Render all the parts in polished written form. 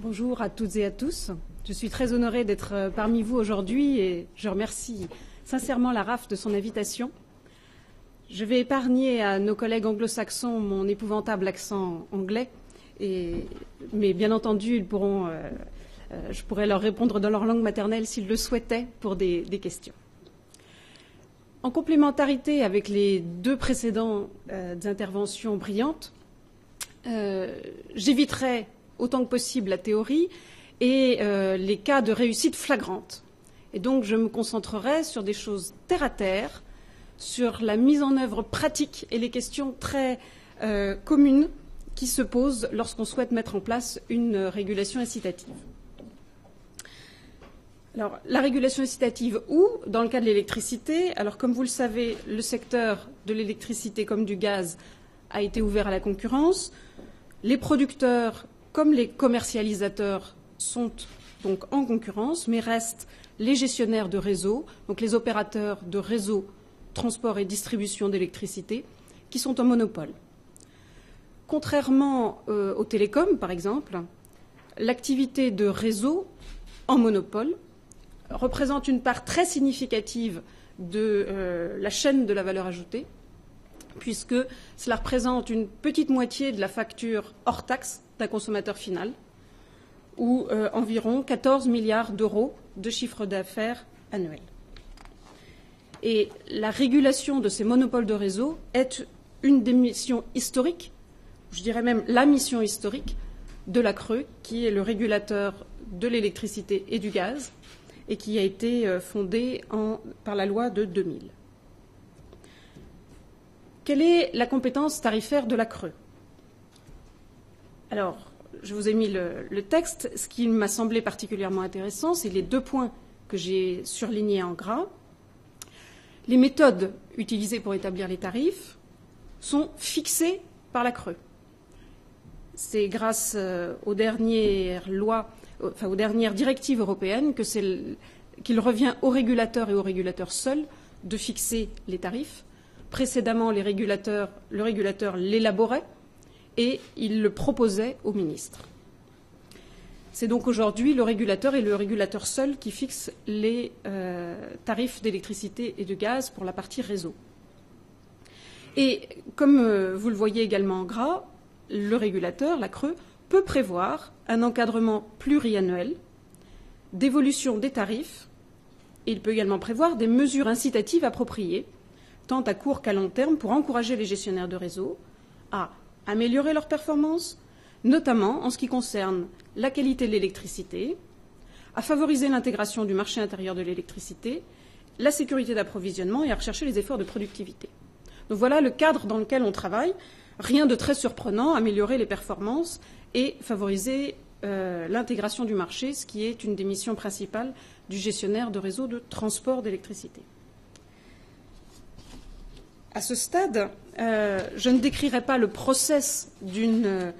Bonjour à toutes et à tous. Je suis très honorée d'être parmi vous aujourd'hui et je remercie sincèrement la RAF de son invitation. Je vais épargner à nos collègues anglo-saxons mon épouvantable accent anglais, mais bien entendu, je pourrais leur répondre dans leur langue maternelle s'ils le souhaitaient pour des questions. En complémentarité avec les deux précédentes interventions brillantes, j'éviterai autant que possible la théorie et les cas de réussite flagrante. Et donc je me concentrerai sur des choses terre à terre, sur la mise en œuvre pratique et les questions très communes qui se posent lorsqu'on souhaite mettre en place une régulation incitative. Alors, la régulation incitative où? Dans le cas de l'électricité, alors comme vous le savez, le secteur de l'électricité comme du gaz a été ouvert à la concurrence. Les producteurs comme les commercialisateurs sont donc en concurrence, mais restent les gestionnaires de réseau, donc les opérateurs de réseau, transport et distribution d'électricité, qui sont en monopole. Contrairement aux télécoms, par exemple, l'activité de réseau en monopole représente une part très significative de la chaîne de la valeur ajoutée, puisque cela représente une petite moitié de la facture hors taxe d'un consommateur final, ou environ 14 milliards d'euros de chiffre d'affaires annuel. Et la régulation de ces monopoles de réseau est une des missions historiques, je dirais même la mission historique de la CRE, qui est le régulateur de l'électricité et du gaz, et qui a été fondée par la loi de 2000. Quelle est la compétence tarifaire de la CRE? Alors, je vous ai mis le texte. Ce qui m'a semblé particulièrement intéressant, c'est les deux points que j'ai surlignés en gras. Les méthodes utilisées pour établir les tarifs sont fixées par la CRE. C'est grâce aux dernières directives européennes qu'il revient aux régulateurs et aux régulateurs seuls de fixer les tarifs. Précédemment, le régulateur l'élaborait et il le proposait au ministre. C'est donc aujourd'hui le régulateur et le régulateur seul qui fixent les tarifs d'électricité et de gaz pour la partie réseau. Et comme vous le voyez également en gras, le régulateur, la CRE, peut prévoir un encadrement pluriannuel d'évolution des tarifs et il peut également prévoir des mesures incitatives appropriées, tant à court qu'à long terme, pour encourager les gestionnaires de réseau à améliorer leurs performances, notamment en ce qui concerne la qualité de l'électricité, à favoriser l'intégration du marché intérieur de l'électricité, la sécurité d'approvisionnement et à rechercher les efforts de productivité. Donc voilà le cadre dans lequel on travaille. Rien de très surprenant, améliorer les performances et favoriser l'intégration du marché, ce qui est une des missions principales du gestionnaire de réseau de transport d'électricité. À ce stade, je ne décrirai pas le process d'une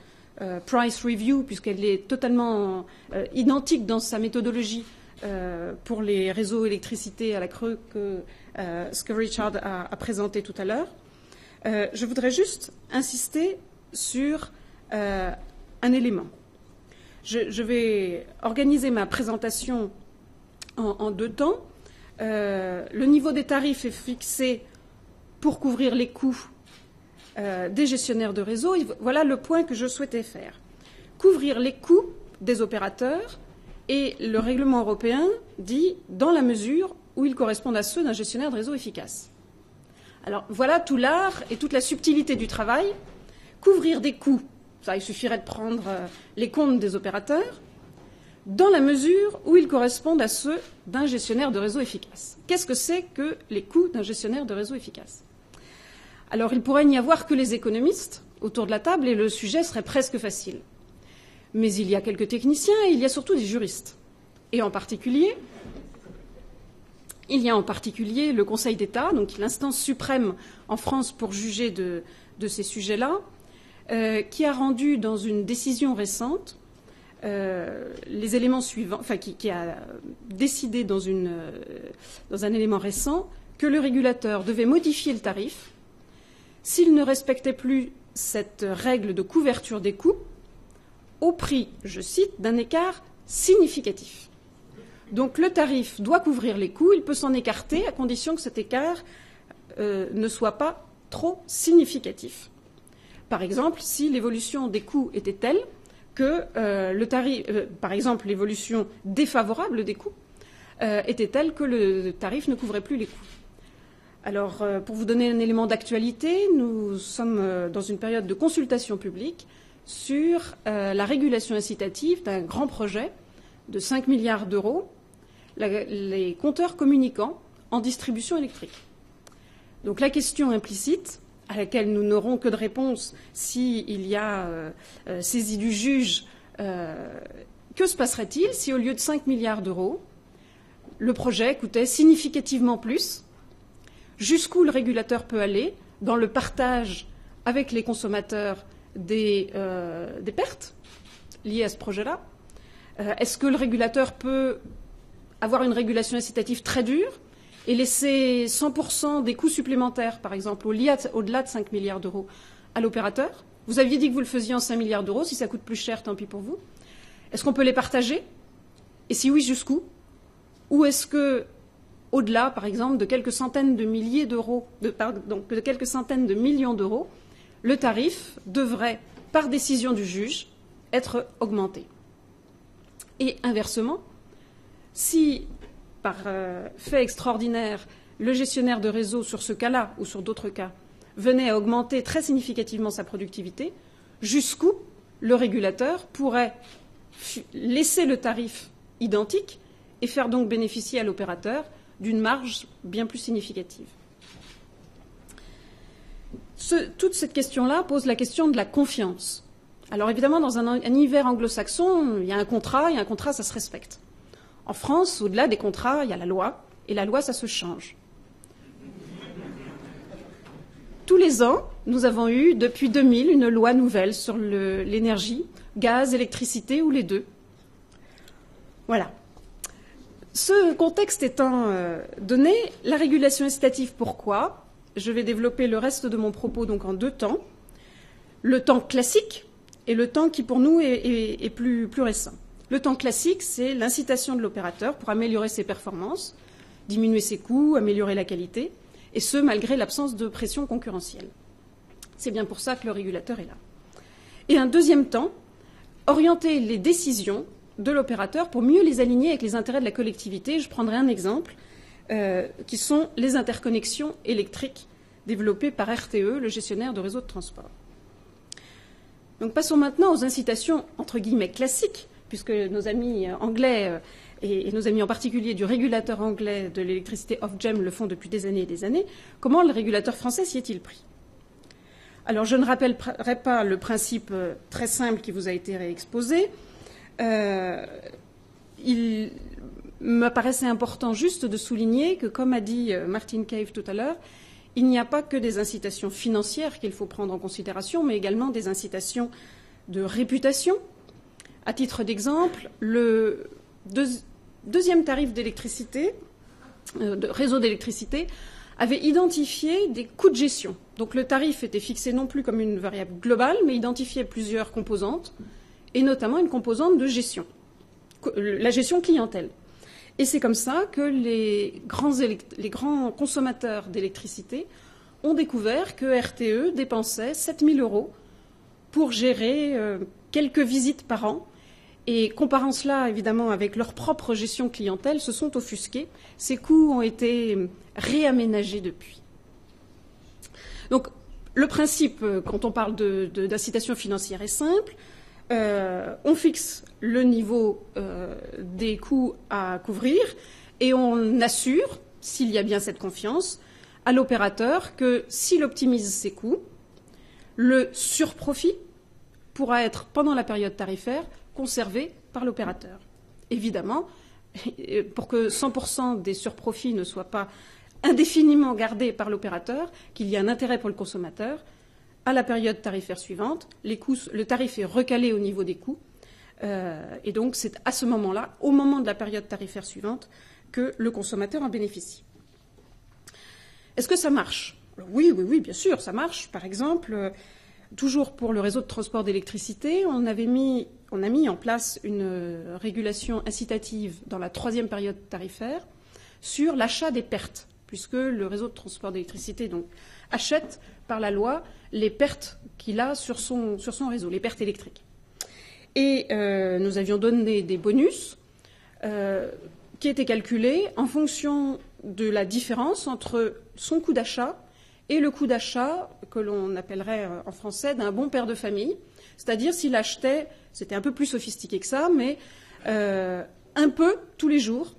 price review, puisqu'elle est totalement identique dans sa méthodologie pour les réseaux électricité à la CRE que ce que Richard a présenté tout à l'heure. Je voudrais juste insister sur un élément. Je vais organiser ma présentation en deux temps. Le niveau des tarifs est fixé pour couvrir les coûts des gestionnaires de réseau. Et voilà le point que je souhaitais faire. Couvrir les coûts des opérateurs, et le règlement européen dit dans la mesure où ils correspondent à ceux d'un gestionnaire de réseau efficace. Alors voilà tout l'art et toute la subtilité du travail. Couvrir des coûts, ça, il suffirait de prendre les comptes des opérateurs, dans la mesure où ils correspondent à ceux d'un gestionnaire de réseau efficace. Qu'est-ce que c'est que les coûts d'un gestionnaire de réseau efficace? Alors, il pourrait n'y avoir que les économistes autour de la table et le sujet serait presque facile. Mais il y a quelques techniciens et il y a surtout des juristes. Et en particulier, il y a en particulier le Conseil d'État, donc l'instance suprême en France pour juger de ces sujets-là, qui a rendu dans une décision récente les éléments suivants, enfin qui a décidé dans un élément récent que le régulateur devait modifier le tarif s'il ne respectait plus cette règle de couverture des coûts au prix, je cite, d'un écart significatif. Donc le tarif doit couvrir les coûts, il peut s'en écarter à condition que cet écart ne soit pas trop significatif. Par exemple, si l'évolution des coûts était telle que le tarif, par exemple l'évolution défavorable des coûts, était telle que le tarif ne couvrait plus les coûts. Alors, pour vous donner un élément d'actualité, nous sommes dans une période de consultation publique sur la régulation incitative d'un grand projet de 5 milliards d'euros, les compteurs communicants en distribution électrique. Donc la question implicite, à laquelle nous n'aurons que de réponse s'il y a saisie du juge, que se passerait-il si au lieu de 5 milliards d'euros, le projet coûtait significativement plus? Jusqu'où le régulateur peut aller dans le partage avec les consommateurs des pertes liées à ce projet-là? Est-ce que le régulateur peut avoir une régulation incitative très dure et laisser 100% des coûts supplémentaires, par exemple, au-delà de 5 milliards d'euros, à l'opérateur? Vous aviez dit que vous le faisiez en 5 milliards d'euros. Si ça coûte plus cher, tant pis pour vous. Est-ce qu'on peut les partager? Et si oui, jusqu'où? Ou est-ce que, au-delà, par exemple, de quelques centaines de milliers d'euros, de quelques centaines de millions d'euros, le tarif devrait, par décision du juge, être augmenté? Et inversement, si, par fait extraordinaire, le gestionnaire de réseau, sur ce cas-là ou sur d'autres cas, venait à augmenter très significativement sa productivité, jusqu'où le régulateur pourrait laisser le tarif identique et faire donc bénéficier à l'opérateur d'une marge bien plus significative. Toute cette question-là pose la question de la confiance. Alors évidemment, dans un univers anglo-saxon, il y a un contrat, ça se respecte. En France, au-delà des contrats, il y a la loi, et la loi, ça se change. Tous les ans, nous avons eu, depuis 2000, une loi nouvelle sur l'énergie, gaz, électricité ou les deux. Voilà. Ce contexte étant donné, la régulation incitative, pourquoi? Je vais développer le reste de mon propos donc en deux temps. Le temps classique et le temps qui, pour nous, est plus récent. Le temps classique, c'est l'incitation de l'opérateur pour améliorer ses performances, diminuer ses coûts, améliorer la qualité, et ce, malgré l'absence de pression concurrentielle. C'est bien pour ça que le régulateur est là. Et un deuxième temps, orienter les décisions de l'opérateur pour mieux les aligner avec les intérêts de la collectivité. Je prendrai un exemple, qui sont les interconnexions électriques développées par RTE, le gestionnaire de réseau de transport. Donc passons maintenant aux incitations, entre guillemets, classiques, puisque nos amis anglais, et nos amis en particulier du régulateur anglais de l'électricité Ofgem le font depuis des années et des années. Comment le régulateur français s'y est-il pris? Alors je ne rappellerai pas le principe très simple qui vous a été réexposé. Il me paraissait important juste de souligner que, comme a dit Martin Cave tout à l'heure, il n'y a pas que des incitations financières qu'il faut prendre en considération, mais également des incitations de réputation. À titre d'exemple, le deuxième tarif d'électricité, de réseau d'électricité, avait identifié des coûts de gestion. Donc le tarif était fixé non plus comme une variable globale, mais identifiait plusieurs composantes, et notamment une composante de gestion, la gestion clientèle. Et c'est comme ça que les grands consommateurs d'électricité ont découvert que RTE dépensait 7 000 € pour gérer quelques visites par an. Et comparant cela, évidemment, avec leur propre gestion clientèle, se sont offusqués. Ces coûts ont été réaménagés depuis. Donc, le principe, quand on parle d'incitation financière, est simple. On fixe le niveau des coûts à couvrir et on assure, s'il y a bien cette confiance, à l'opérateur que s'il optimise ses coûts, le surprofit pourra être, pendant la période tarifaire, conservé par l'opérateur. Évidemment, pour que 100% des surprofits ne soient pas indéfiniment gardés par l'opérateur, qu'il y ait un intérêt pour le consommateur, à la période tarifaire suivante, le tarif est recalé au niveau des coûts. Et donc, c'est à ce moment-là, au moment de la période tarifaire suivante, que le consommateur en bénéficie. Est-ce que ça marche? Alors, oui, bien sûr, ça marche. Par exemple, toujours pour le réseau de transport d'électricité, on a mis en place une régulation incitative dans la 3e période tarifaire sur l'achat des pertes, puisque le réseau de transport d'électricité donc, achète par la loi les pertes qu'il a sur son réseau, les pertes électriques. Et nous avions donné des bonus qui étaient calculés en fonction de la différence entre son coût d'achat et le coût d'achat que l'on appellerait en français d'un bon père de famille. C'est-à-dire s'il achetait, c'était un peu plus sophistiqué que ça, mais un peu tous les jours,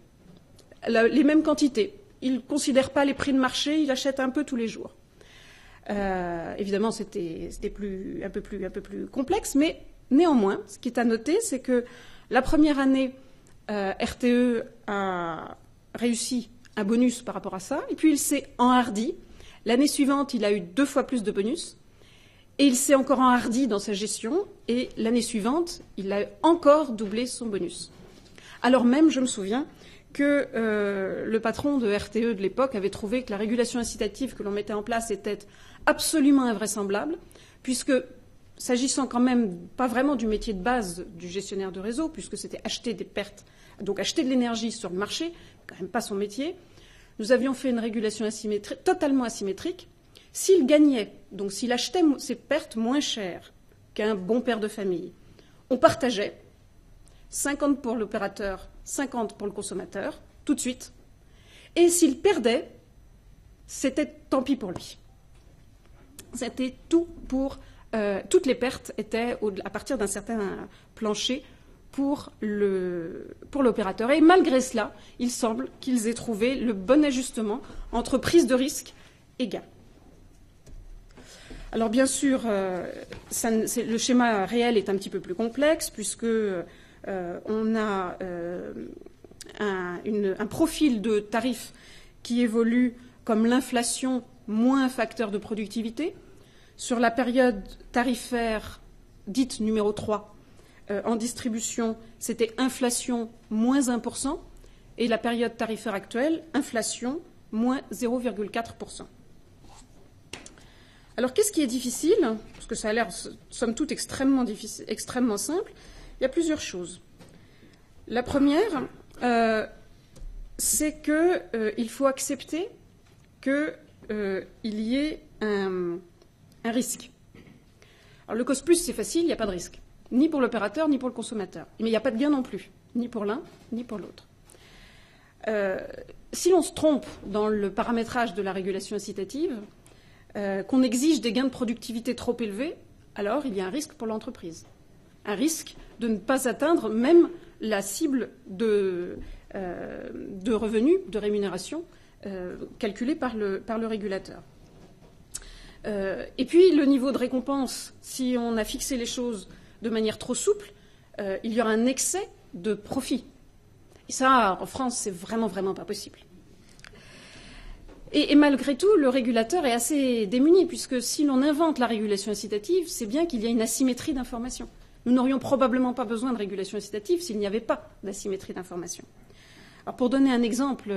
les mêmes quantités. Il ne considère pas les prix de marché, il achète un peu tous les jours. Évidemment, c'était un peu plus complexe, mais néanmoins, ce qui est à noter, c'est que la première année, RTE a réussi un bonus par rapport à ça, et puis il s'est enhardi. L'année suivante, il a eu 2 fois plus de bonus, et il s'est encore enhardi dans sa gestion, et l'année suivante, il a encore doublé son bonus. Alors même, je me souviens que le patron de RTE de l'époque avait trouvé que la régulation incitative que l'on mettait en place était absolument invraisemblable, puisque, s'agissant quand même pas vraiment du métier de base du gestionnaire de réseau, puisque c'était acheter des pertes, donc acheter de l'énergie sur le marché, quand même pas son métier, nous avions fait une régulation totalement asymétrique. S'il gagnait, donc s'il achetait ses pertes moins chères qu'un bon père de famille, on partageait 50 pour l'opérateur, 50 pour le consommateur, tout de suite. Et s'il perdait, c'était tant pis pour lui. C'était tout pour... toutes les pertes étaient à partir d'un certain plancher pour l'opérateur. Et malgré cela, il semble qu'ils aient trouvé le bon ajustement entre prise de risque et gain. Alors bien sûr, le schéma réel est un petit peu plus complexe puisque on a un profil de tarifs qui évolue comme l'inflation moins un facteur de productivité. Sur la période tarifaire dite numéro 3, en distribution, c'était inflation moins 1%, et la période tarifaire actuelle, inflation moins 0,4%. Alors qu'est-ce qui est difficile? Parce que ça a l'air, somme toute, extrêmement simple. Il y a plusieurs choses. La première, c'est qu'il faut accepter qu'il y ait un risque. Alors le cost plus, c'est facile, il n'y a pas de risque. Ni pour l'opérateur, ni pour le consommateur. Mais il n'y a pas de gain non plus, ni pour l'un, ni pour l'autre. Si l'on se trompe dans le paramétrage de la régulation incitative, qu'on exige des gains de productivité trop élevés, alors il y a un risque pour l'entreprise. Un risque de ne pas atteindre même la cible de revenus, de rémunération, calculée par le régulateur. Et puis, le niveau de récompense, si on a fixé les choses de manière trop souple, il y aura un excès de profit. Et ça, en France, c'est vraiment pas possible. Et malgré tout, le régulateur est assez démuni, puisque si l'on invente la régulation incitative, c'est bien qu'il y a une asymétrie d'information. Nous n'aurions probablement pas besoin de régulation incitative s'il n'y avait pas d'asymétrie d'information. Alors, pour donner un exemple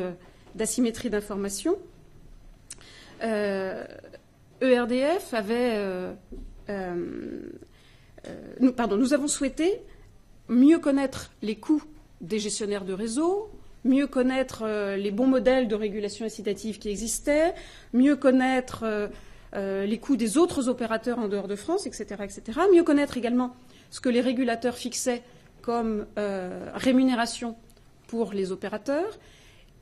d'asymétrie d'information, ERDF avait... nous avons souhaité mieux connaître les coûts des gestionnaires de réseau, mieux connaître les bons modèles de régulation incitative qui existaient, mieux connaître les coûts des autres opérateurs en dehors de France, etc., etc. Mieux connaître également ce que les régulateurs fixaient comme rémunération pour les opérateurs.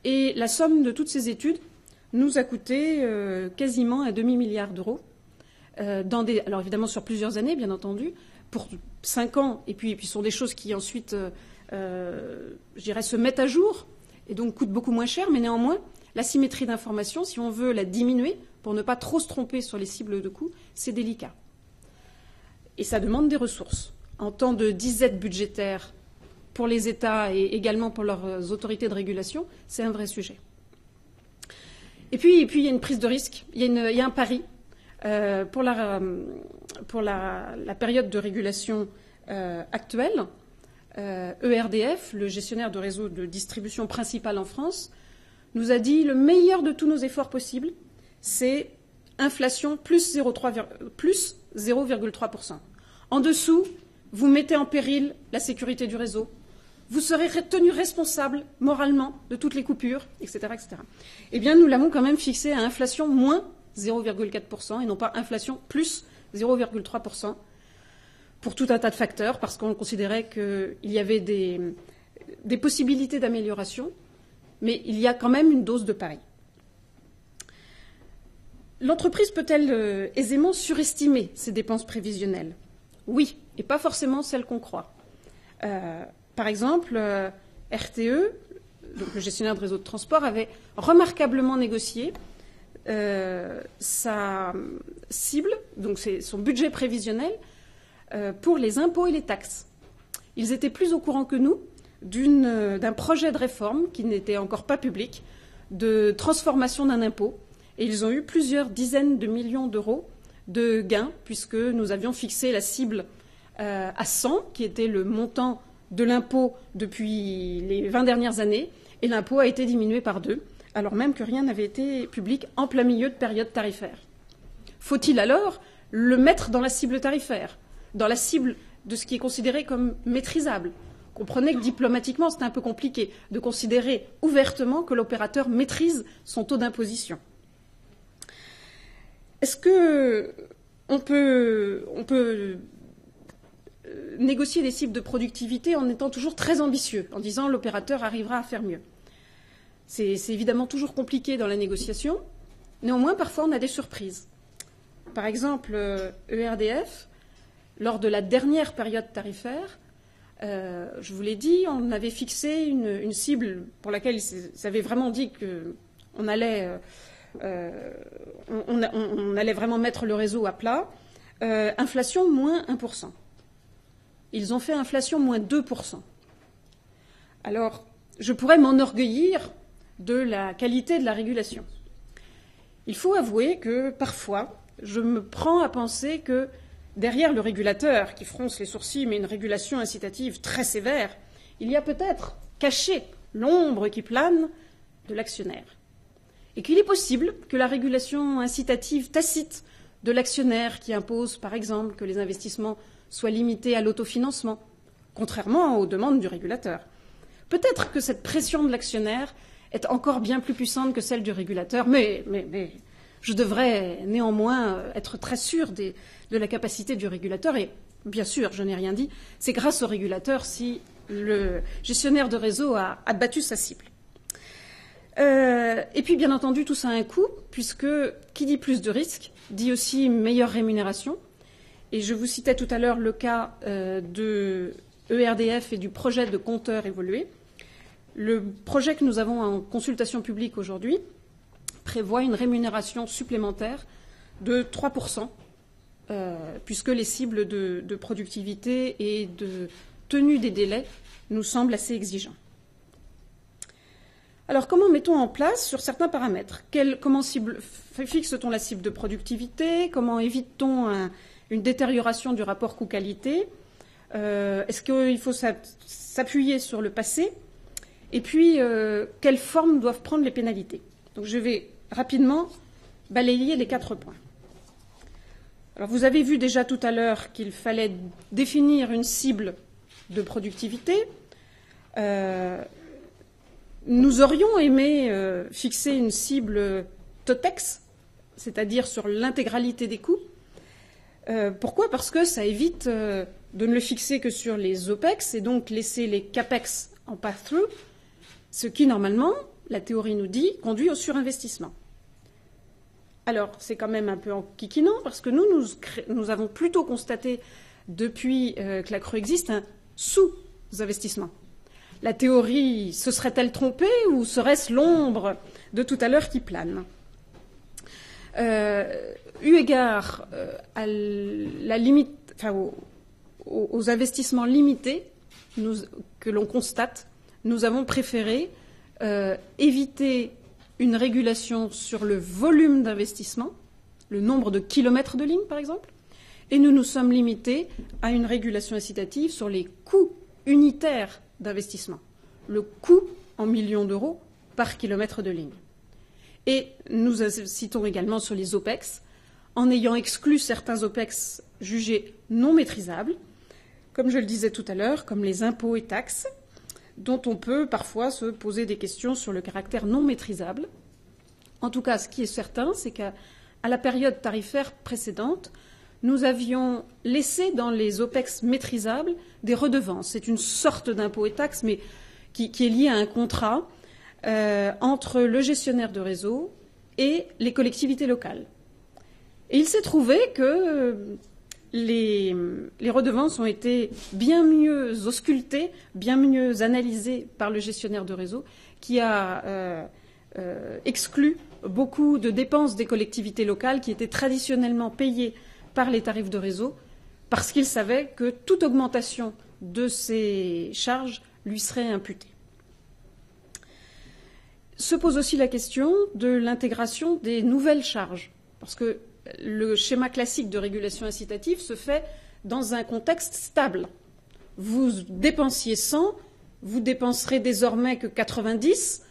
Et la somme de toutes ces études nous a coûté quasiment un demi-milliard d'euros. Alors évidemment sur plusieurs années, bien entendu, pour 5 ans, et puis ce sont des choses qui ensuite, je dirais, se mettent à jour, et donc coûtent beaucoup moins cher, mais néanmoins, la symétrie d'information, si on veut la diminuer, pour ne pas trop se tromper sur les cibles de coûts, c'est délicat. Et ça demande des ressources. En temps de disette budgétaire pour les États et également pour leurs autorités de régulation, c'est un vrai sujet. Et puis il y a une prise de risque, il y a un pari. Pour la période de régulation actuelle, ERDF, le gestionnaire de réseau de distribution principal en France, nous a dit le meilleur de tous nos efforts possibles, c'est inflation plus 0,3%. En dessous, vous mettez en péril la sécurité du réseau. Vous serez tenu responsable moralement de toutes les coupures, etc., etc. Eh bien, nous l'avons quand même fixé à inflation moins 0,4% et non pas inflation plus 0,3% pour tout un tas de facteurs, parce qu'on considérait qu'il y avait des possibilités d'amélioration, mais il y a quand même une dose de pareil. L'entreprise peut-elle aisément surestimer ses dépenses prévisionnelles? Oui, et pas forcément celles qu'on croit. Par exemple, RTE, donc le gestionnaire de réseau de transport, avait remarquablement négocié sa cible, donc son budget prévisionnel, pour les impôts et les taxes. Ils étaient plus au courant que nous d'un projet de réforme qui n'était encore pas public, de transformation d'un impôt, et ils ont eu plusieurs dizaines de millions d'euros de gains, puisque nous avions fixé la cible à 100, qui était le montant de l'impôt depuis les 20 dernières années, et l'impôt a été diminué par 2, alors même que rien n'avait été public en plein milieu de période tarifaire. Faut-il alors le mettre dans la cible tarifaire, dans la cible de ce qui est considéré comme maîtrisable? Comprenez que diplomatiquement, c'est un peu compliqué de considérer ouvertement que l'opérateur maîtrise son taux d'imposition. Est-ce qu'on peut négocier des cibles de productivité en étant toujours très ambitieux, en disant l'opérateur arrivera à faire mieux? C'est évidemment toujours compliqué dans la négociation. Néanmoins, parfois, on a des surprises. Par exemple, ERDF, lors de la dernière période tarifaire, je vous l'ai dit, on avait fixé une cible pour laquelle ils avaient vraiment dit qu'on allait, on allait vraiment mettre le réseau à plat. Inflation moins 1%. Ils ont fait inflation moins 2%. Alors, je pourrais m'enorgueillir de la qualité de la régulation. Il faut avouer que parfois, je me prends à penser que derrière le régulateur qui fronce les sourcils, mais une régulation incitative très sévère, il y a peut-être caché l'ombre qui plane de l'actionnaire. Et qu'il est possible que la régulation incitative tacite de l'actionnaire qui impose, par exemple, que les investissements soient limités à l'autofinancement, contrairement aux demandes du régulateur. Peut-être que cette pression de l'actionnaire est encore bien plus puissante que celle du régulateur, mais je devrais néanmoins être très sûr de la capacité du régulateur. Et bien sûr, je n'ai rien dit, c'est grâce au régulateur si le gestionnaire de réseau a battu sa cible. Et puis, bien entendu, tout ça a un coût, puisque qui dit plus de risques dit aussi meilleure rémunération. Et je vous citais tout à l'heure le cas de ERDF et du projet de compteur évolué. Le projet que nous avons en consultation publique aujourd'hui prévoit une rémunération supplémentaire de 3%, puisque les cibles de productivité et de tenue des délais nous semblent assez exigeants. Alors, comment mettons en place sur certains paramètres? Comment fixe-t-on la cible de productivité? Comment évite-t-on une détérioration du rapport coût-qualité? Est-ce qu'il faut s'appuyer sur le passé? Et puis, quelle forme doivent prendre les pénalités? Donc, je vais rapidement balayer les 4 points. Alors, vous avez vu déjà tout à l'heure qu'il fallait définir une cible de productivité. Nous aurions aimé fixer une cible TOTEX, c'est-à-dire sur l'intégralité des coûts. Pourquoi? Parce que ça évite de ne le fixer que sur les OPEX et donc laisser les CAPEX en pass-through, ce qui, normalement, la théorie nous dit, conduit au surinvestissement. Alors, c'est quand même un peu enquiquinant parce que nous avons plutôt constaté, depuis que la Creux existe, un sous-investissement. La théorie se serait-elle trompée ou serait-ce l'ombre de tout à l'heure qui plane? Eu égard à la limite, aux investissements limités que l'on constate, nous avons préféré éviter une régulation sur le volume d'investissement, le nombre de kilomètres de ligne par exemple, et nous nous sommes limités à une régulation incitative sur les coûts unitaires d'investissement, le coût en millions d'euros par kilomètre de ligne. Et nous incitons également sur les OPEX en ayant exclu certains OPEX jugés non maîtrisables, comme je le disais tout à l'heure, comme les impôts et taxes, dont on peut parfois se poser des questions sur le caractère non maîtrisable. En tout cas, ce qui est certain, c'est qu'à la période tarifaire précédente, nous avions laissé dans les OPEX maîtrisables des redevances. C'est une sorte d'impôt et taxe, mais qui est lié à un contrat entre le gestionnaire de réseau et les collectivités locales. Et il s'est trouvé que les redevances ont été bien mieux auscultées, bien mieux analysées par le gestionnaire de réseau, qui a exclu beaucoup de dépenses des collectivités locales qui étaient traditionnellement payées par les tarifs de réseau, parce qu'il savait que toute augmentation de ces charges lui serait imputée. Se pose aussi la question de l'intégration des nouvelles charges, parce que le schéma classique de régulation incitative se fait dans un contexte stable. Vous dépensiez 100, vous dépenserez désormais que 90,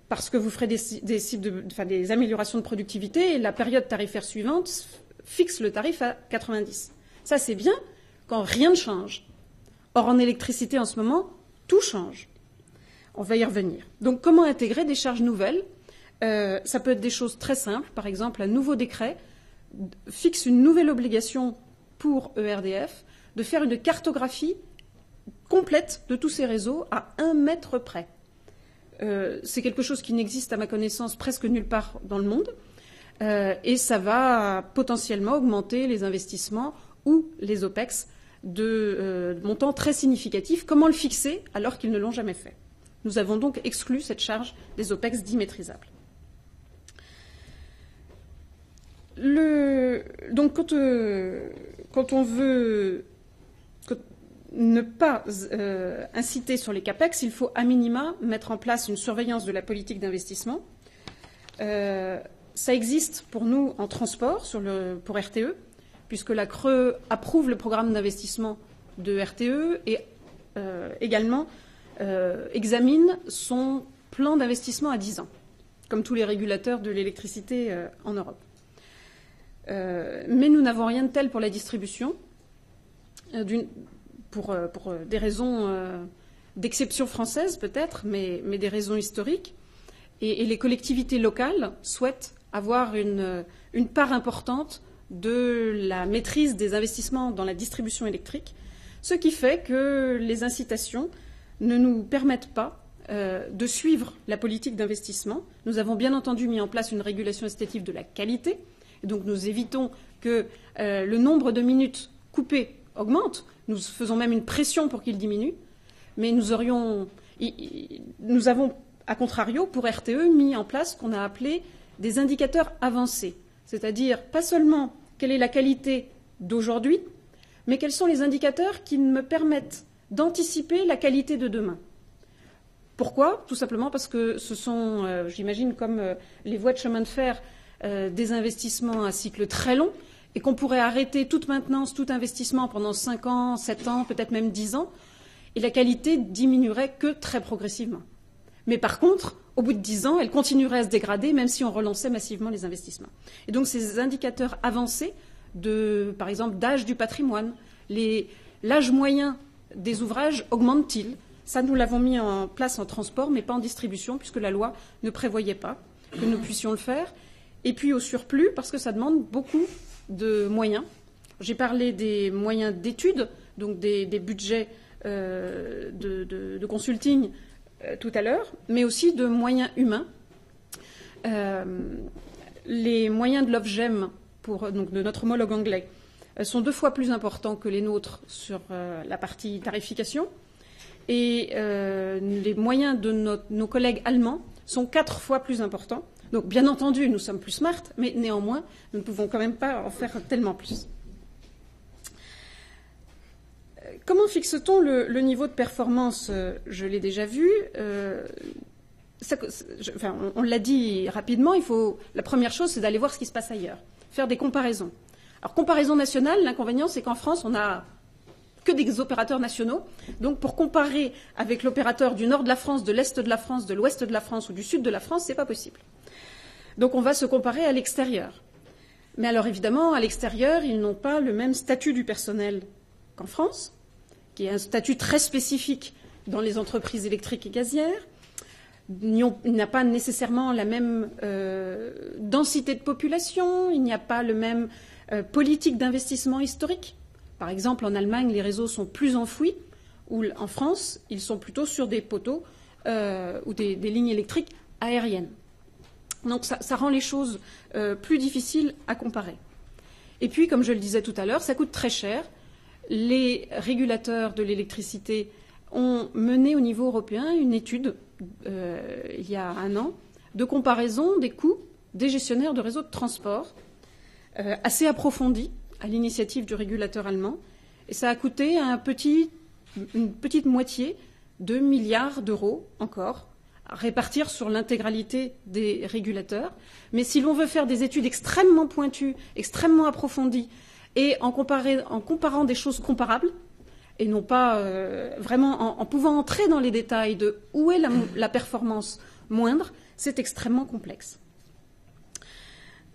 parce que vous ferez des améliorations de productivité, et la période tarifaire suivante fixe le tarif à 90. Ça, c'est bien quand rien ne change. Or, en électricité, en ce moment, tout change. On va y revenir. Donc, comment intégrer des charges nouvelles ? Ça peut être des choses très simples. Par exemple, un nouveau décret fixe une nouvelle obligation pour ERDF de faire une cartographie complète de tous ces réseaux à 1 mètre près. C'est quelque chose qui n'existe, à ma connaissance, presque nulle part dans le monde. Et ça va potentiellement augmenter les investissements ou les OPEX de montants très significatifs. Comment le fixer alors qu'ils ne l'ont jamais fait ? Nous avons donc exclu cette charge des OPEX dits maîtrisables. Donc quand on veut ne pas inciter sur les CAPEX, il faut à minima mettre en place une surveillance de la politique d'investissement. Ça existe pour nous en transport pour RTE, puisque la CRE approuve le programme d'investissement de RTE et également examine son plan d'investissement à 10 ans, comme tous les régulateurs de l'électricité en Europe. Mais nous n'avons rien de tel pour la distribution, pour des raisons d'exception française peut-être, mais des raisons historiques. Et les collectivités locales souhaitent avoir une part importante de la maîtrise des investissements dans la distribution électrique, ce qui fait que les incitations ne nous permettent pas de suivre la politique d'investissement. Nous avons bien entendu mis en place une régulation incitative de la qualité, et donc nous évitons que le nombre de minutes coupées augmente. Nous faisons même une pression pour qu'il diminue, mais nous avons, à contrario, pour RTE, mis en place ce qu'on a appelé des indicateurs avancés, c'est-à-dire pas seulement quelle est la qualité d'aujourd'hui, mais quels sont les indicateurs qui me permettent d'anticiper la qualité de demain. Pourquoi ? Tout simplement parce que ce sont, j'imagine, comme les voies de chemin de fer, des investissements à cycle très long, et qu'on pourrait arrêter toute maintenance, tout investissement pendant 5 ans, 7 ans, peut-être même 10 ans, et la qualité diminuerait que très progressivement. Mais par contre, au bout de 10 ans, elle continuerait à se dégrader, même si on relançait massivement les investissements. Et donc ces indicateurs avancés, par exemple, d'âge du patrimoine, l'âge moyen des ouvrages augmente-t-il ? Ça, nous l'avons mis en place en transport, mais pas en distribution, puisque la loi ne prévoyait pas que nous puissions le faire. Et puis au surplus, parce que ça demande beaucoup de moyens. J'ai parlé des moyens d'études, donc des budgets de consulting tout à l'heure, mais aussi de moyens humains. Les moyens de l'OFGEM, donc de notre homologue anglais, sont 2 fois plus importants que les nôtres sur la partie tarification. Et les moyens de nos collègues allemands sont 4 fois plus importants. Donc, bien entendu, nous sommes plus smart, mais néanmoins, nous ne pouvons quand même pas en faire tellement plus. Comment fixe-t-on le niveau de performance ? Je l'ai déjà vu. On l'a dit rapidement, la première chose, c'est d'aller voir ce qui se passe ailleurs, faire des comparaisons. Alors, comparaison nationale, l'inconvénient, c'est qu'en France, on n'a que des opérateurs nationaux. Donc, pour comparer avec l'opérateur du nord de la France, de l'est de la France, de l'ouest de la France ou du sud de la France, c'est pas possible. Donc, on va se comparer à l'extérieur. Mais alors évidemment, à l'extérieur, ils n'ont pas le même statut du personnel qu'en France, qui est un statut très spécifique dans les entreprises électriques et gazières. Il n'y a pas nécessairement la même densité de population, il n'y a pas le même politique d'investissement historique. Par exemple, en Allemagne, les réseaux sont plus enfouis, ou en France, ils sont plutôt sur des poteaux ou des lignes électriques aériennes. Donc ça rend les choses plus difficiles à comparer. Et puis, comme je le disais tout à l'heure, ça coûte très cher. Les régulateurs de l'électricité ont mené au niveau européen une étude, il y a 1 an, de comparaison des coûts des gestionnaires de réseaux de transport, assez approfondie, à l'initiative du régulateur allemand. Et ça a coûté une petite moitié de milliards d'euros encore, à répartir sur l'intégralité des régulateurs. Mais si l'on veut faire des études extrêmement pointues, extrêmement approfondies, et en comparant des choses comparables, et non pas vraiment en pouvant entrer dans les détails de où est la performance moindre, c'est extrêmement complexe.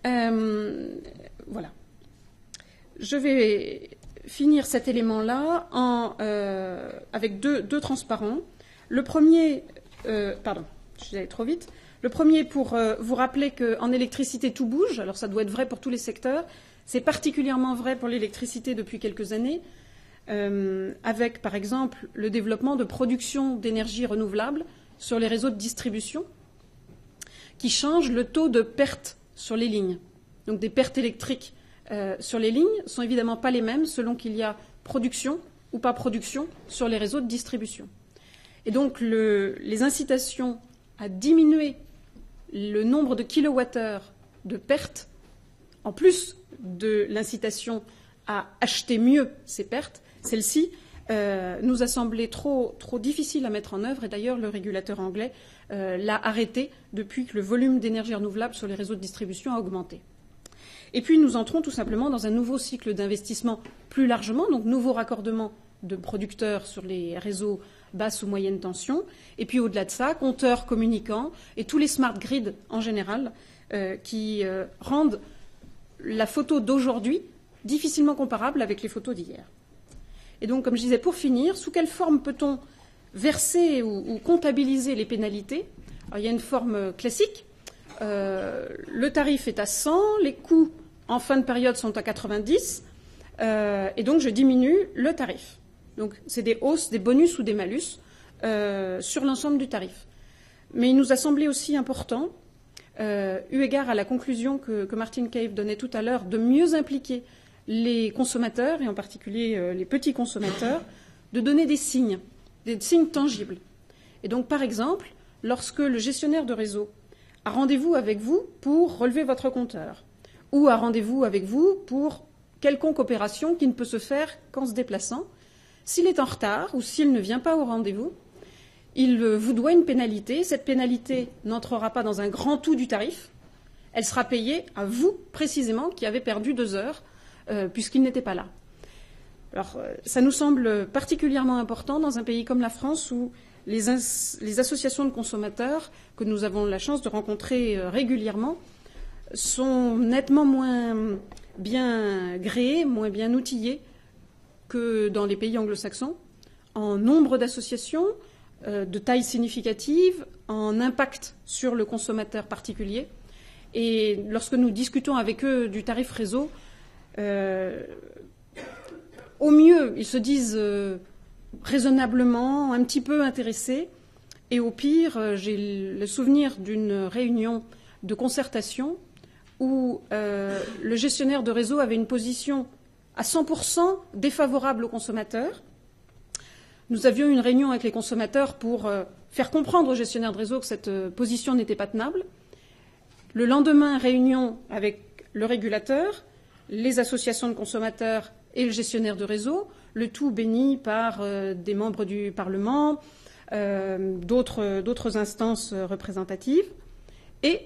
Voilà. Je vais finir cet élément-là avec deux transparents. Le premier, pardon, je suis allée trop vite. Le premier pour vous rappeler qu'en électricité, tout bouge. Alors ça doit être vrai pour tous les secteurs. C'est particulièrement vrai pour l'électricité depuis quelques années, avec par exemple le développement de production d'énergie renouvelable sur les réseaux de distribution qui changent le taux de perte sur les lignes. Donc des pertes électriques sur les lignes ne sont évidemment pas les mêmes selon qu'il y a production ou pas production sur les réseaux de distribution. Et donc les incitations à diminuer le nombre de kilowattheures de pertes, en plus de l'incitation à acheter mieux ces pertes, celle-ci nous a semblé trop difficile à mettre en œuvre, et d'ailleurs le régulateur anglais l'a arrêté depuis que le volume d'énergie renouvelable sur les réseaux de distribution a augmenté. Et puis nous entrons tout simplement dans un nouveau cycle d'investissement plus largement, donc nouveau raccordement de producteurs sur les réseaux basse ou moyenne tension, et puis au-delà de ça, compteurs communicants et tous les smart grids en général qui rendent la photo d'aujourd'hui difficilement comparable avec les photos d'hier. Et donc, comme je disais, pour finir, sous quelle forme peut-on verser ou comptabiliser les pénalités ? Alors, il y a une forme classique. Le tarif est à 100, les coûts en fin de période sont à 90, et donc je diminue le tarif. Donc, c'est des hausses, des bonus ou des malus sur l'ensemble du tarif. Mais il nous a semblé aussi important, eu égard à la conclusion que Martin Cave donnait tout à l'heure, de mieux impliquer les consommateurs, et en particulier les petits consommateurs, de donner des signes tangibles. Et donc, par exemple, lorsque le gestionnaire de réseau a rendez-vous avec vous pour relever votre compteur, ou a rendez-vous avec vous pour quelconque opération qui ne peut se faire qu'en se déplaçant, s'il est en retard ou s'il ne vient pas au rendez-vous, il vous doit une pénalité. Cette pénalité n'entrera pas dans un grand tout du tarif. Elle sera payée à vous, précisément, qui avez perdu 2 heures, puisqu'il n'était pas là. Alors, ça nous semble particulièrement important dans un pays comme la France où les associations de consommateurs, que nous avons la chance de rencontrer régulièrement, sont nettement moins bien gréées, moins bien outillées que dans les pays anglo-saxons, en nombre d'associations, de taille significative, en impact sur le consommateur particulier. Et lorsque nous discutons avec eux du tarif réseau, au mieux, ils se disent raisonnablement, un petit peu intéressés, et au pire, j'ai le souvenir d'une réunion de concertation où le gestionnaire de réseau avait une position à 100% défavorable aux consommateurs. Nous avions une réunion avec les consommateurs pour faire comprendre aux gestionnaires de réseau que cette position n'était pas tenable. Le lendemain, réunion avec le régulateur, les associations de consommateurs et le gestionnaire de réseau, le tout béni par des membres du Parlement, d'autres instances représentatives. Et,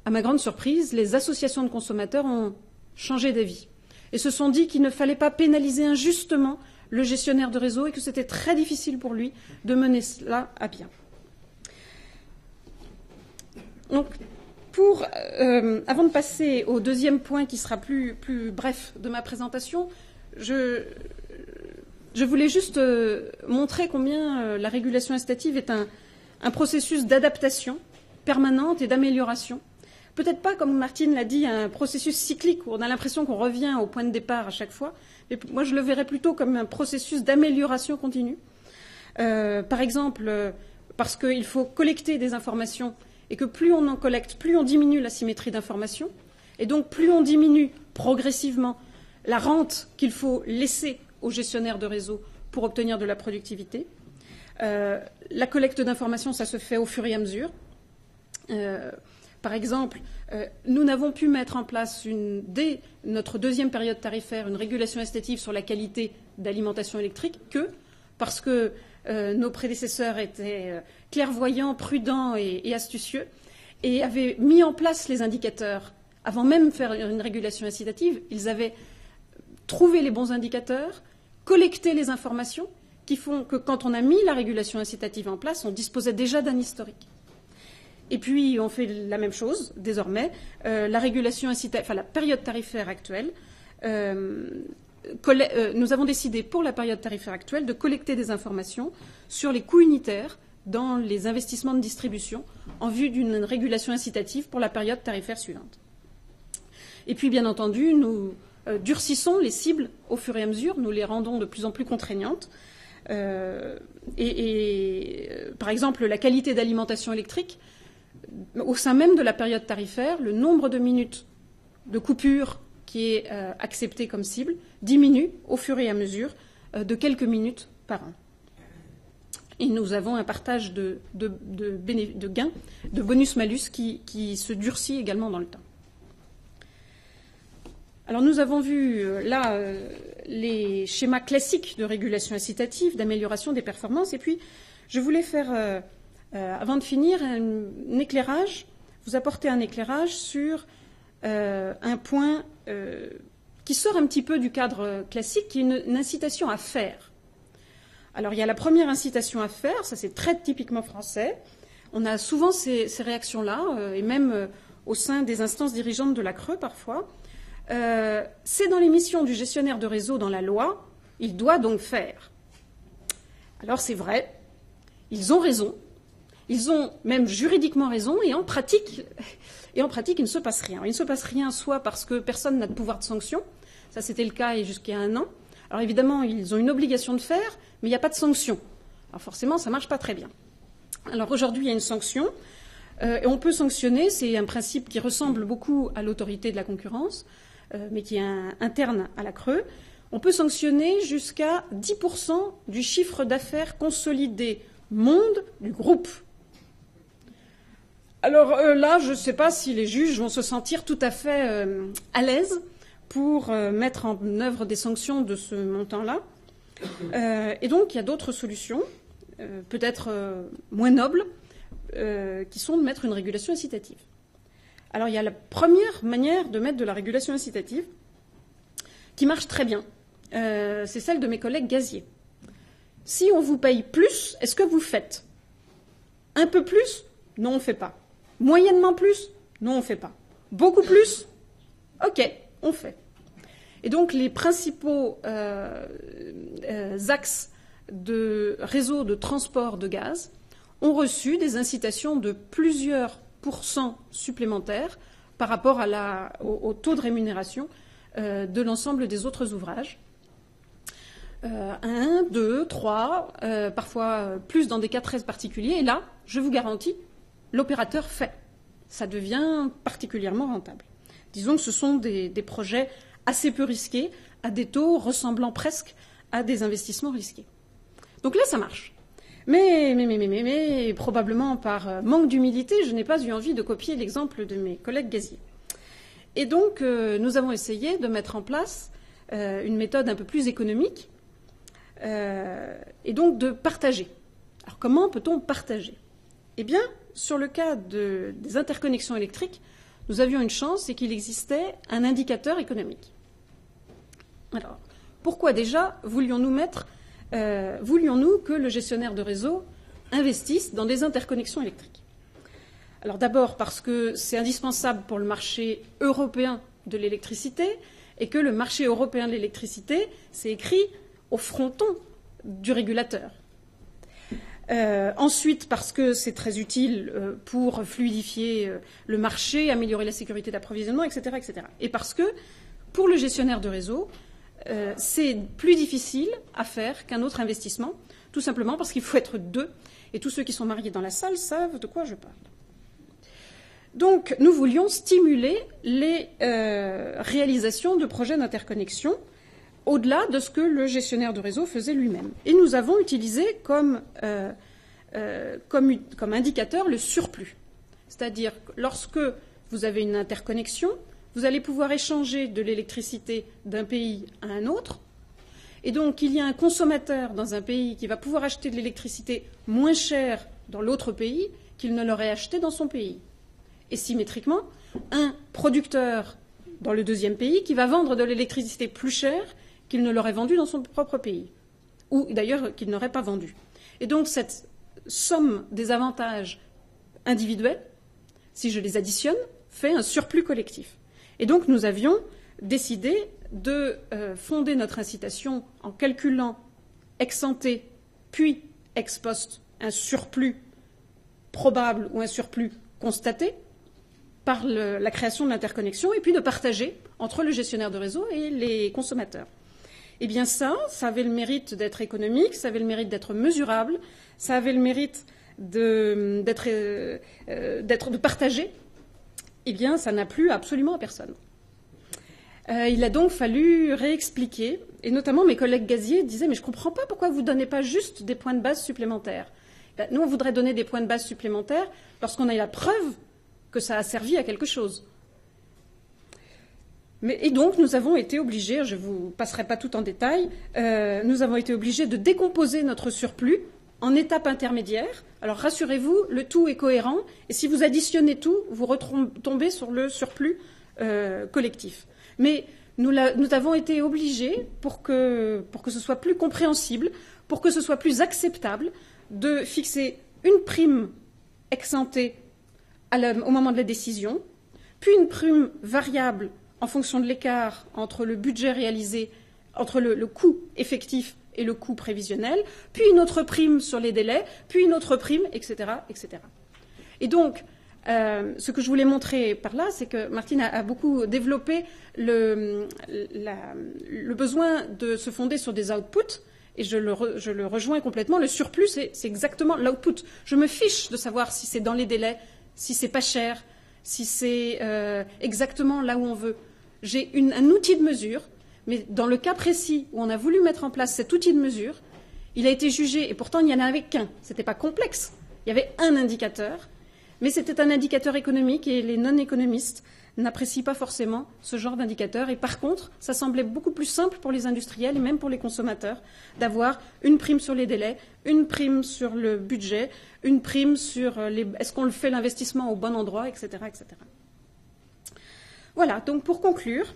à ma grande surprise, les associations de consommateurs ont changé d'avis et se sont dit qu'il ne fallait pas pénaliser injustement le gestionnaire de réseau et que c'était très difficile pour lui de mener cela à bien. Donc, Avant de passer au deuxième point qui sera plus bref de ma présentation, je voulais juste montrer combien la régulation incitative est un processus d'adaptation permanente et d'amélioration. Peut-être pas, comme Martine l'a dit, un processus cyclique où on a l'impression qu'on revient au point de départ à chaque fois, mais moi je le verrais plutôt comme un processus d'amélioration continue. Par exemple, parce qu'il faut collecter des informations et que plus on en collecte, plus on diminue la symétrie d'information, et donc plus on diminue progressivement la rente qu'il faut laisser aux gestionnaires de réseau pour obtenir de la productivité. La collecte d'informations, ça se fait au fur et à mesure. Par exemple, nous n'avons pu mettre en place, dès notre deuxième période tarifaire, une régulation incitative sur la qualité d'alimentation électrique que parce que nos prédécesseurs étaient clairvoyants, prudents et astucieux et avaient mis en place les indicateurs. Avant même de faire une régulation incitative, ils avaient trouvé les bons indicateurs, collecté les informations qui font que quand on a mis la régulation incitative en place, on disposait déjà d'un historique. Et puis, on fait la même chose, désormais. La régulation incitative, enfin la période tarifaire actuelle, nous avons décidé pour la période tarifaire actuelle de collecter des informations sur les coûts unitaires dans les investissements de distribution en vue d'une régulation incitative pour la période tarifaire suivante. Et puis, bien entendu, nous durcissons les cibles au fur et à mesure, nous les rendons de plus en plus contraignantes. Par exemple, la qualité d'alimentation électrique, au sein même de la période tarifaire, le nombre de minutes de coupure qui est accepté comme cible diminue au fur et à mesure de quelques minutes par an. Et nous avons un partage de gains, de bonus-malus qui se durcit également dans le temps. Alors nous avons vu là les schémas classiques de régulation incitative, d'amélioration des performances, et puis je voulais faire, avant de finir, un éclairage, vous apporter un éclairage sur un point qui sort un petit peu du cadre classique, qui est une incitation à faire. Alors il y a la première incitation à faire, ça c'est très typiquement français. On a souvent ces réactions-là, et même au sein des instances dirigeantes de la CRE parfois. C'est dans les missions du gestionnaire de réseau dans la loi, il doit donc faire. Alors c'est vrai, ils ont raison, ils ont même juridiquement raison, et en pratique, il ne se passe rien. Il ne se passe rien soit parce que personne n'a de pouvoir de sanction, ça c'était le cas jusqu'à un an. Alors évidemment, ils ont une obligation de faire, mais il n'y a pas de sanction. Alors forcément, ça ne marche pas très bien. Alors aujourd'hui, il y a une sanction, et on peut sanctionner, c'est un principe qui ressemble beaucoup à l'autorité de la concurrence, mais qui est interne à la CRE. On peut sanctionner jusqu'à 10% du chiffre d'affaires consolidé monde du groupe. Alors là, je ne sais pas si les juges vont se sentir tout à fait à l'aise pour mettre en œuvre des sanctions de ce montant-là. Et donc, il y a d'autres solutions, peut-être moins nobles, qui sont de mettre une régulation incitative. Alors, il y a la première manière de mettre de la régulation incitative qui marche très bien. C'est celle de mes collègues gaziers. Si on vous paye plus, est-ce que vous faites? Un peu plus? Non, on ne fait pas. Moyennement plus? Non, on ne fait pas. Beaucoup plus? OK, on fait. Et donc, les principaux axes de réseau de transport de gaz ont reçu des incitations de plusieurs pourcents supplémentaires par rapport au taux de rémunération de l'ensemble des autres ouvrages. 1, 2, 3, parfois plus dans des cas très particuliers. Et là, je vous garantis, l'opérateur fait. Ça devient particulièrement rentable. Disons que ce sont des projets assez peu risqués, à des taux ressemblant presque à des investissements risqués. Donc là, ça marche. Mais probablement par manque d'humilité, je n'ai pas eu envie de copier l'exemple de mes collègues gaziers. Et donc, nous avons essayé de mettre en place une méthode un peu plus économique et donc de partager. Alors, comment peut-on partager? Eh bien, sur le cas des interconnexions électriques, nous avions une chance, c'est qu'il existait un indicateur économique. Alors, pourquoi déjà voulions-nous que le gestionnaire de réseau investisse dans des interconnexions électriques? Alors d'abord parce que c'est indispensable pour le marché européen de l'électricité et que le marché européen de l'électricité, c'est écrit au fronton du régulateur. Ensuite, parce que c'est très utile pour fluidifier le marché, améliorer la sécurité d'approvisionnement, etc., etc. Et parce que, pour le gestionnaire de réseau, c'est plus difficile à faire qu'un autre investissement, tout simplement parce qu'il faut être deux. Et tous ceux qui sont mariés dans la salle savent de quoi je parle. Donc, nous voulions stimuler les réalisations de projets d'interconnexion au-delà de ce que le gestionnaire de réseau faisait lui-même. Et nous avons utilisé comme indicateur le surplus. C'est-à-dire que lorsque vous avez une interconnexion, vous allez pouvoir échanger de l'électricité d'un pays à un autre. Et donc, il y a un consommateur dans un pays qui va pouvoir acheter de l'électricité moins chère dans l'autre pays qu'il ne l'aurait acheté dans son pays. Et symétriquement, un producteur dans le deuxième pays qui va vendre de l'électricité plus chère qu'il ne l'aurait vendue dans son propre pays, ou d'ailleurs qu'il n'aurait pas vendu. Et donc cette somme des avantages individuels, si je les additionne, fait un surplus collectif. Et donc nous avions décidé de fonder notre incitation en calculant ex ante puis ex post un surplus probable ou un surplus constaté par la création de l'interconnexion et puis de partager entre le gestionnaire de réseau et les consommateurs. Eh bien ça avait le mérite d'être économique, ça avait le mérite d'être mesurable, ça avait le mérite de partager. Eh bien, ça n'a plu absolument à personne. Il a donc fallu réexpliquer, et notamment mes collègues gaziers disaient « Mais je ne comprends pas pourquoi vous ne donnez pas juste des points de base supplémentaires. » Nous, on voudrait donner des points de base supplémentaires lorsqu'on a la preuve que ça a servi à quelque chose. Et donc, nous avons été obligés, je ne vous passerai pas tout en détail, nous avons été obligés de décomposer notre surplus en étapes intermédiaires. Alors, rassurez-vous, le tout est cohérent, et si vous additionnez tout, vous retombez sur le surplus collectif. Mais nous avons été obligés, pour que ce soit plus compréhensible, pour que ce soit plus acceptable, de fixer une prime ex ante au moment de la décision, puis une prime variable en fonction de l'écart entre le budget réalisé, entre le coût effectif et le coût prévisionnel, puis une autre prime sur les délais, puis une autre prime, etc., etc. Et donc, ce que je voulais montrer par là, c'est que Martine a beaucoup développé le besoin de se fonder sur des outputs, et je le rejoins complètement. Le surplus, c'est exactement l'output. Je me fiche de savoir si c'est dans les délais, si c'est pas cher, si c'est exactement là où on veut. J'ai un outil de mesure, mais dans le cas précis où on a voulu mettre en place cet outil de mesure, il a été jugé, et pourtant il n'y en avait qu'un. Ce n'était pas complexe. Il y avait un indicateur, mais c'était un indicateur économique et les non-économistes n'apprécient pas forcément ce genre d'indicateur. Et par contre, ça semblait beaucoup plus simple pour les industriels et même pour les consommateurs d'avoir une prime sur les délais, une prime sur le budget, une prime sur est-ce qu'on fait l'investissement au bon endroit, etc., etc. Voilà, donc pour conclure,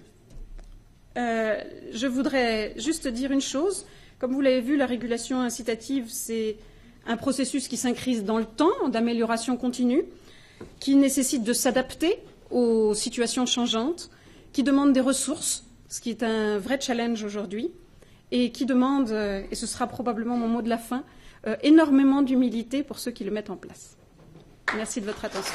je voudrais juste dire une chose. Comme vous l'avez vu, la régulation incitative, c'est un processus qui s'inscrit dans le temps, d'amélioration continue, qui nécessite de s'adapter aux situations changeantes, qui demande des ressources, ce qui est un vrai challenge aujourd'hui, et qui demande, et ce sera probablement mon mot de la fin, énormément d'humilité pour ceux qui le mettent en place. Merci de votre attention.